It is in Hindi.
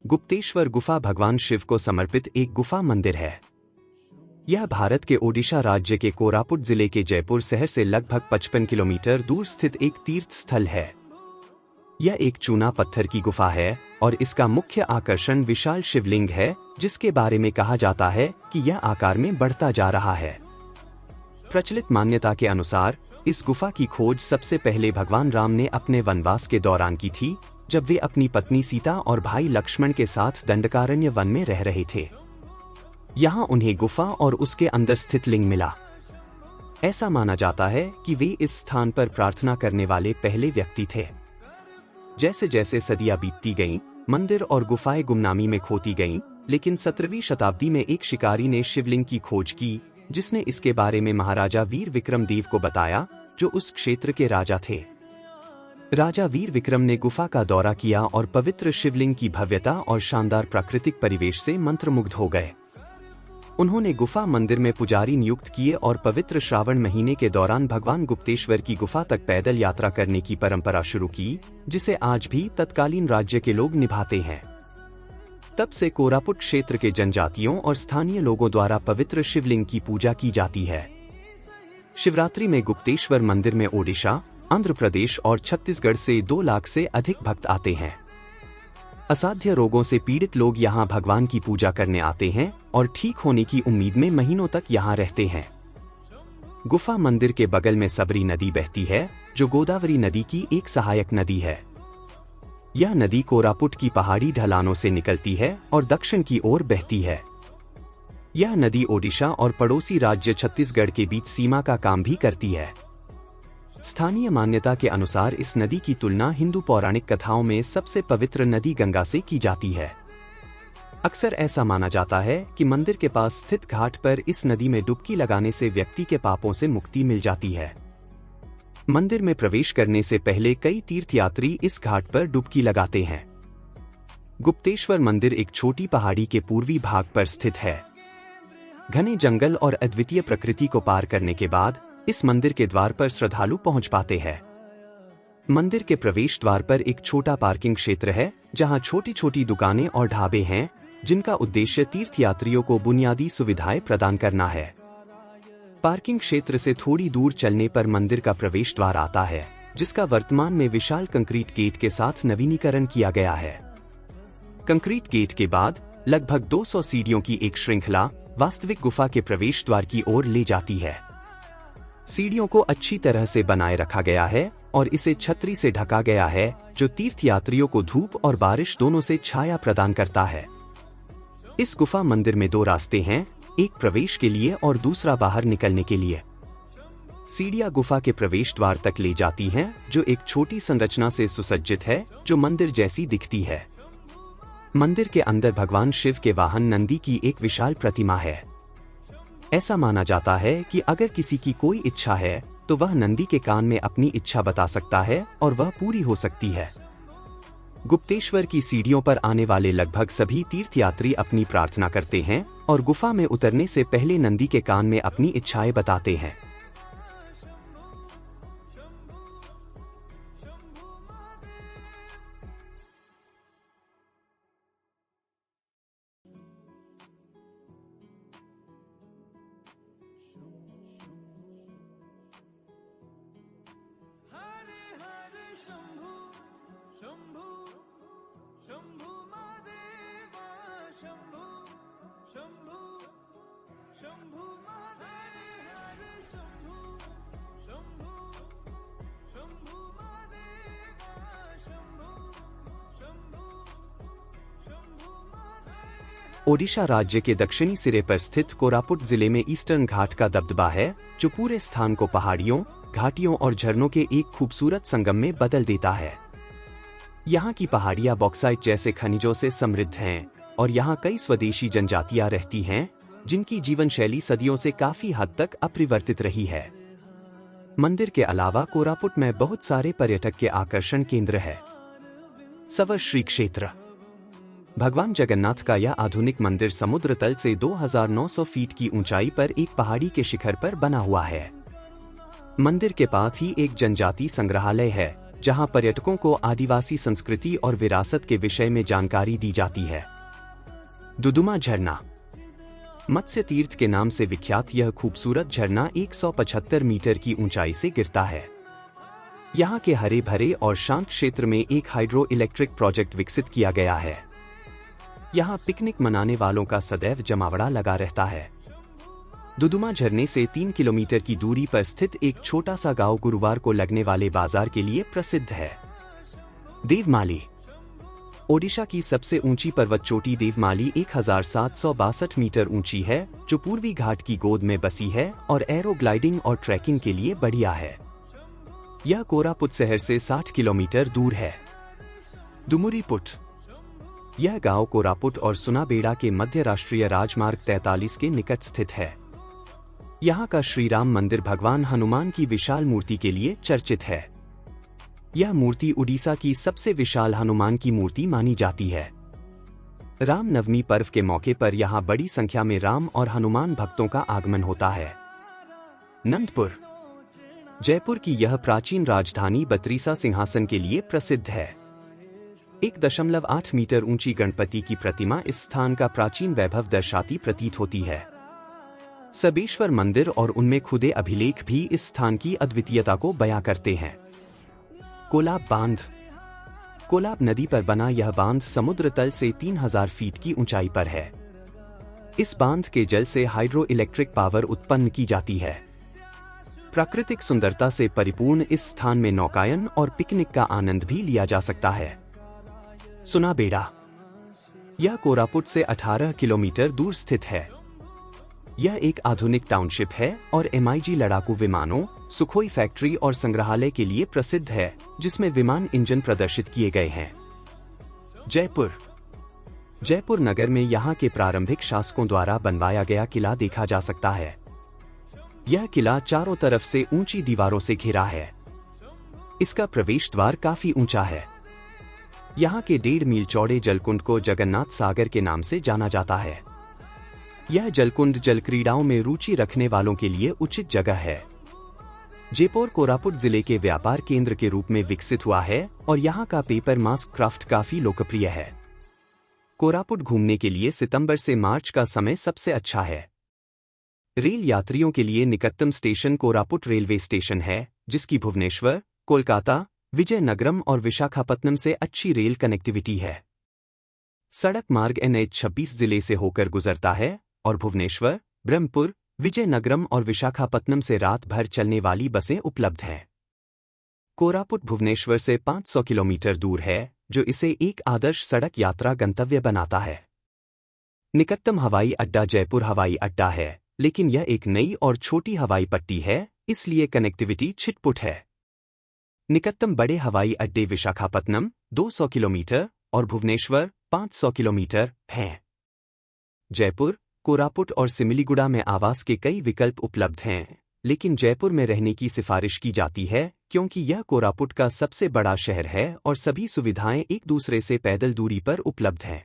गुप्तेश्वर गुफा भगवान शिव को समर्पित एक गुफा मंदिर है। यह भारत के ओडिशा राज्य के कोरापुट जिले के जयपुर शहर से लगभग 55 किलोमीटर दूर स्थित एक तीर्थ स्थल है। यह एक चूना पत्थर की गुफा है और इसका मुख्य आकर्षण विशाल शिवलिंग है, जिसके बारे में कहा जाता है कि यह आकार में बढ़ता जा रहा है। प्रचलित मान्यता के अनुसार इस गुफा की खोज सबसे पहले भगवान राम ने अपने वनवास के दौरान की थी, जब वे अपनी पत्नी सीता और भाई लक्ष्मण के साथ दंडकारण्य वन में रह रहे थे। यहाँ उन्हें गुफा और उसके अंदर स्थित लिंग मिला। ऐसा माना जाता है कि वे इस स्थान पर प्रार्थना करने वाले पहले व्यक्ति थे। जैसे जैसे सदियां बीतती गईं, मंदिर और गुफाएं गुमनामी में खोती गईं, लेकिन 17वीं शताब्दी में एक शिकारी ने शिवलिंग की खोज की, जिसने इसके बारे में महाराजा वीर विक्रम देव को बताया, जो उस क्षेत्र के राजा थे। राजा वीर विक्रम ने गुफा का दौरा किया और पवित्र शिवलिंग की भव्यता और शानदार प्राकृतिक परिवेश से मंत्रमुग्ध हो गए। उन्होंने गुफा मंदिर में पुजारी नियुक्त किए और पवित्र श्रावण महीने के दौरान भगवान गुप्तेश्वर की गुफा तक पैदल यात्रा करने की परंपरा शुरू की, जिसे आज भी तत्कालीन राज्य के लोग निभाते हैं। तब से कोरापुट क्षेत्र के जनजातियों और स्थानीय लोगों द्वारा पवित्र शिवलिंग की पूजा की जाती है। शिवरात्रि में गुप्तेश्वर मंदिर में ओडिशा, आंध्र प्रदेश और छत्तीसगढ़ से 2 लाख से अधिक भक्त आते हैं। असाध्य रोगों से पीड़ित लोग यहाँ भगवान की पूजा करने आते हैं और ठीक होने की उम्मीद में महीनों तक यहाँ रहते हैं। गुफा मंदिर के बगल में सबरी नदी बहती है, जो गोदावरी नदी की एक सहायक नदी है। यह नदी कोरापुट की पहाड़ी ढलानों से निकलती है और दक्षिण की ओर बहती है। यह नदी ओडिशा और पड़ोसी राज्य छत्तीसगढ़ के बीच सीमा का काम भी करती है। स्थानीय मान्यता के अनुसार इस नदी की तुलना हिंदू पौराणिक कथाओं में सबसे पवित्र नदी गंगा से की जाती है। अक्सर ऐसा माना जाता है कि मंदिर के पास स्थित घाट पर इस नदी में डुबकी लगाने से व्यक्ति के पापों से मुक्ति मिल जाती है। मंदिर में प्रवेश करने से पहले कई तीर्थयात्री इस घाट पर डुबकी लगाते हैं। गुप्तेश्वर मंदिर एक छोटी पहाड़ी के पूर्वी भाग पर स्थित है। घने जंगल और अद्वितीय प्रकृति को पार करने के बाद इस मंदिर के द्वार पर श्रद्धालु पहुंच पाते हैं। मंदिर के प्रवेश द्वार पर एक छोटा पार्किंग क्षेत्र है, जहां छोटी छोटी दुकानें और ढाबे हैं, जिनका उद्देश्य तीर्थयात्रियों को बुनियादी सुविधाएं प्रदान करना है। पार्किंग क्षेत्र से थोड़ी दूर चलने पर मंदिर का प्रवेश द्वार आता है, जिसका वर्तमान में विशाल कंक्रीट गेट के साथ नवीनीकरण किया गया है। कंक्रीट गेट के बाद लगभग 200 सीढ़ियों की एक श्रृंखला वास्तविक गुफा के प्रवेश द्वार की ओर ले जाती है। सीढ़ियों को अच्छी तरह से बनाए रखा गया है और इसे छतरी से ढका गया है, जो तीर्थयात्रियों को धूप और बारिश दोनों से छाया प्रदान करता है। इस गुफा मंदिर में 2 रास्ते हैं, एक प्रवेश के लिए और दूसरा बाहर निकलने के लिए। सीढ़ियां गुफा के प्रवेश द्वार तक ले जाती हैं, जो एक छोटी संरचना से सुसज्जित है, जो मंदिर जैसी दिखती है। मंदिर के अंदर भगवान शिव के वाहन नंदी की एक विशाल प्रतिमा है। ऐसा माना जाता है कि अगर किसी की कोई इच्छा है तो वह नंदी के कान में अपनी इच्छा बता सकता है और वह पूरी हो सकती है। गुप्तेश्वर की सीढ़ियों पर आने वाले लगभग सभी तीर्थयात्री अपनी प्रार्थना करते हैं और गुफा में उतरने से पहले नंदी के कान में अपनी इच्छाएं बताते हैं। ओडिशा राज्य के दक्षिणी सिरे पर स्थित कोरापुट जिले में ईस्टर्न घाट का दबदबा है, जो पूरे स्थान को पहाड़ियों, घाटियों और झरनों के एक खूबसूरत संगम में बदल देता है। यहाँ की पहाड़ियाँ बॉक्साइट जैसे खनिजों से समृद्ध हैं और यहाँ कई स्वदेशी जनजातियाँ रहती हैं, जिनकी जीवन शैली सदियों से काफी हद तक अपरिवर्तित रही है। मंदिर के अलावा कोरापुट में बहुत सारे पर्यटक के आकर्षण केंद्र है। सवर श्री क्षेत्र भगवान जगन्नाथ का यह आधुनिक मंदिर समुद्र तल से 2900 फीट की ऊंचाई पर एक पहाड़ी के शिखर पर बना हुआ है। मंदिर के पास ही एक जनजाति संग्रहालय है, जहां पर्यटकों को आदिवासी संस्कृति और विरासत के विषय में जानकारी दी जाती है। दुदुमा झरना। मत्स्य तीर्थ के नाम से विख्यात यह खूबसूरत झरना 175 मीटर की ऊंचाई से गिरता है। यहाँ के हरे भरे और शांत क्षेत्र में एक हाइड्रो इलेक्ट्रिक प्रोजेक्ट विकसित किया गया है। यहाँ पिकनिक मनाने वालों का सदैव जमावड़ा लगा रहता है। दुदुमा झरने से 3 किलोमीटर की दूरी पर स्थित एक छोटा सा गांव गुरुवार को लगने वाले बाजार के लिए प्रसिद्ध है। देवमाली। ओडिशा की सबसे ऊंची पर्वत चोटी देवमाली 1762 मीटर ऊंची है, जो पूर्वी घाट की गोद में बसी है और एरो ग्लाइडिंग और ट्रैकिंग के लिए बढ़िया है। यह कोरापुट शहर से 60 किलोमीटर दूर है। दुमुरीपुट। यह गांव कोरापुट और सुनाबेड़ा के मध्य राष्ट्रीय राजमार्ग 43 के निकट स्थित है। यहाँ का श्री राम मंदिर भगवान हनुमान की विशाल मूर्ति के लिए चर्चित है। यह मूर्ति उड़ीसा की सबसे विशाल हनुमान की मूर्ति मानी जाती है। राम नवमी पर्व के मौके पर यहाँ बड़ी संख्या में राम और हनुमान भक्तों का आगमन होता है। नंदपुर। जयपुर की यह प्राचीन राजधानी बत्रीसा सिंहासन के लिए प्रसिद्ध है। 1.8 मीटर ऊंची गणपति की प्रतिमा इस स्थान का प्राचीन वैभव दर्शाती प्रतीत होती है। सबेश्वर मंदिर और उनमें खुदे अभिलेख भी इस स्थान की अद्वितीयता को बयां करते हैं। कोलाब बांध। कोलाब नदी पर बना यह बांध समुद्र तल से 3000 फीट की ऊंचाई पर है। इस बांध के जल से हाइड्रो इलेक्ट्रिक पावर उत्पन्न की जाती है। प्राकृतिक सुंदरता से परिपूर्ण इस स्थान में नौकायन और पिकनिक का आनंद भी लिया जा सकता है। सुनाबेड़ा। यह कोरापुट से 18 किलोमीटर दूर स्थित है। यह एक आधुनिक टाउनशिप है और MiG लड़ाकू विमानों, सुखोई फैक्ट्री और संग्रहालय के लिए प्रसिद्ध है, जिसमें विमान इंजन प्रदर्शित किए गए हैं। जयपुर। जयपुर नगर में यहाँ के प्रारंभिक शासकों द्वारा बनवाया गया किला देखा जा सकता है। यह किला चारों तरफ से ऊंची दीवारों से घिरा है। इसका प्रवेश द्वार काफी ऊंचा है। यहाँ के 1.5 मील चौड़े जलकुंड को जगन्नाथ सागर के नाम से जाना जाता है। यह जलकुंड जल क्रीड़ाओं में रुचि रखने वालों के लिए उचित जगह है। जयपुर कोरापुट जिले के व्यापार केंद्र के रूप में विकसित हुआ है और यहाँ का पेपर मास्क क्राफ्ट काफी लोकप्रिय है। कोरापुट घूमने के लिए सितंबर से मार्च का समय सबसे अच्छा है। रेल यात्रियों के लिए निकटतम स्टेशन कोरापुट रेलवे स्टेशन है, जिसकी भुवनेश्वर, कोलकाता, विजयनगरम और विशाखापत्तनम से अच्छी रेल कनेक्टिविटी है। सड़क मार्ग NH-26 जिले से होकर गुजरता है और भुवनेश्वर, ब्रह्मपुर, विजयनगरम और विशाखापत्तनम से रात भर चलने वाली बसें उपलब्ध हैं। कोरापुट भुवनेश्वर से 500 किलोमीटर दूर है, जो इसे एक आदर्श सड़क यात्रा गंतव्य बनाता है। निकटतम हवाई अड्डा जयपुर हवाई अड्डा है, लेकिन यह एक नई और छोटी हवाई पट्टी है, इसलिए कनेक्टिविटी छिटपुट है। निकटतम बड़े हवाई अड्डे विशाखापत्तनम 200 किलोमीटर और भुवनेश्वर 500 किलोमीटर हैं। जयपुर, कोरापुट और सिमिलीगुड़ा में आवास के कई विकल्प उपलब्ध हैं, लेकिन जयपुर में रहने की सिफारिश की जाती है क्योंकि यह कोरापुट का सबसे बड़ा शहर है और सभी सुविधाएं एक दूसरे से पैदल दूरी पर उपलब्ध हैं।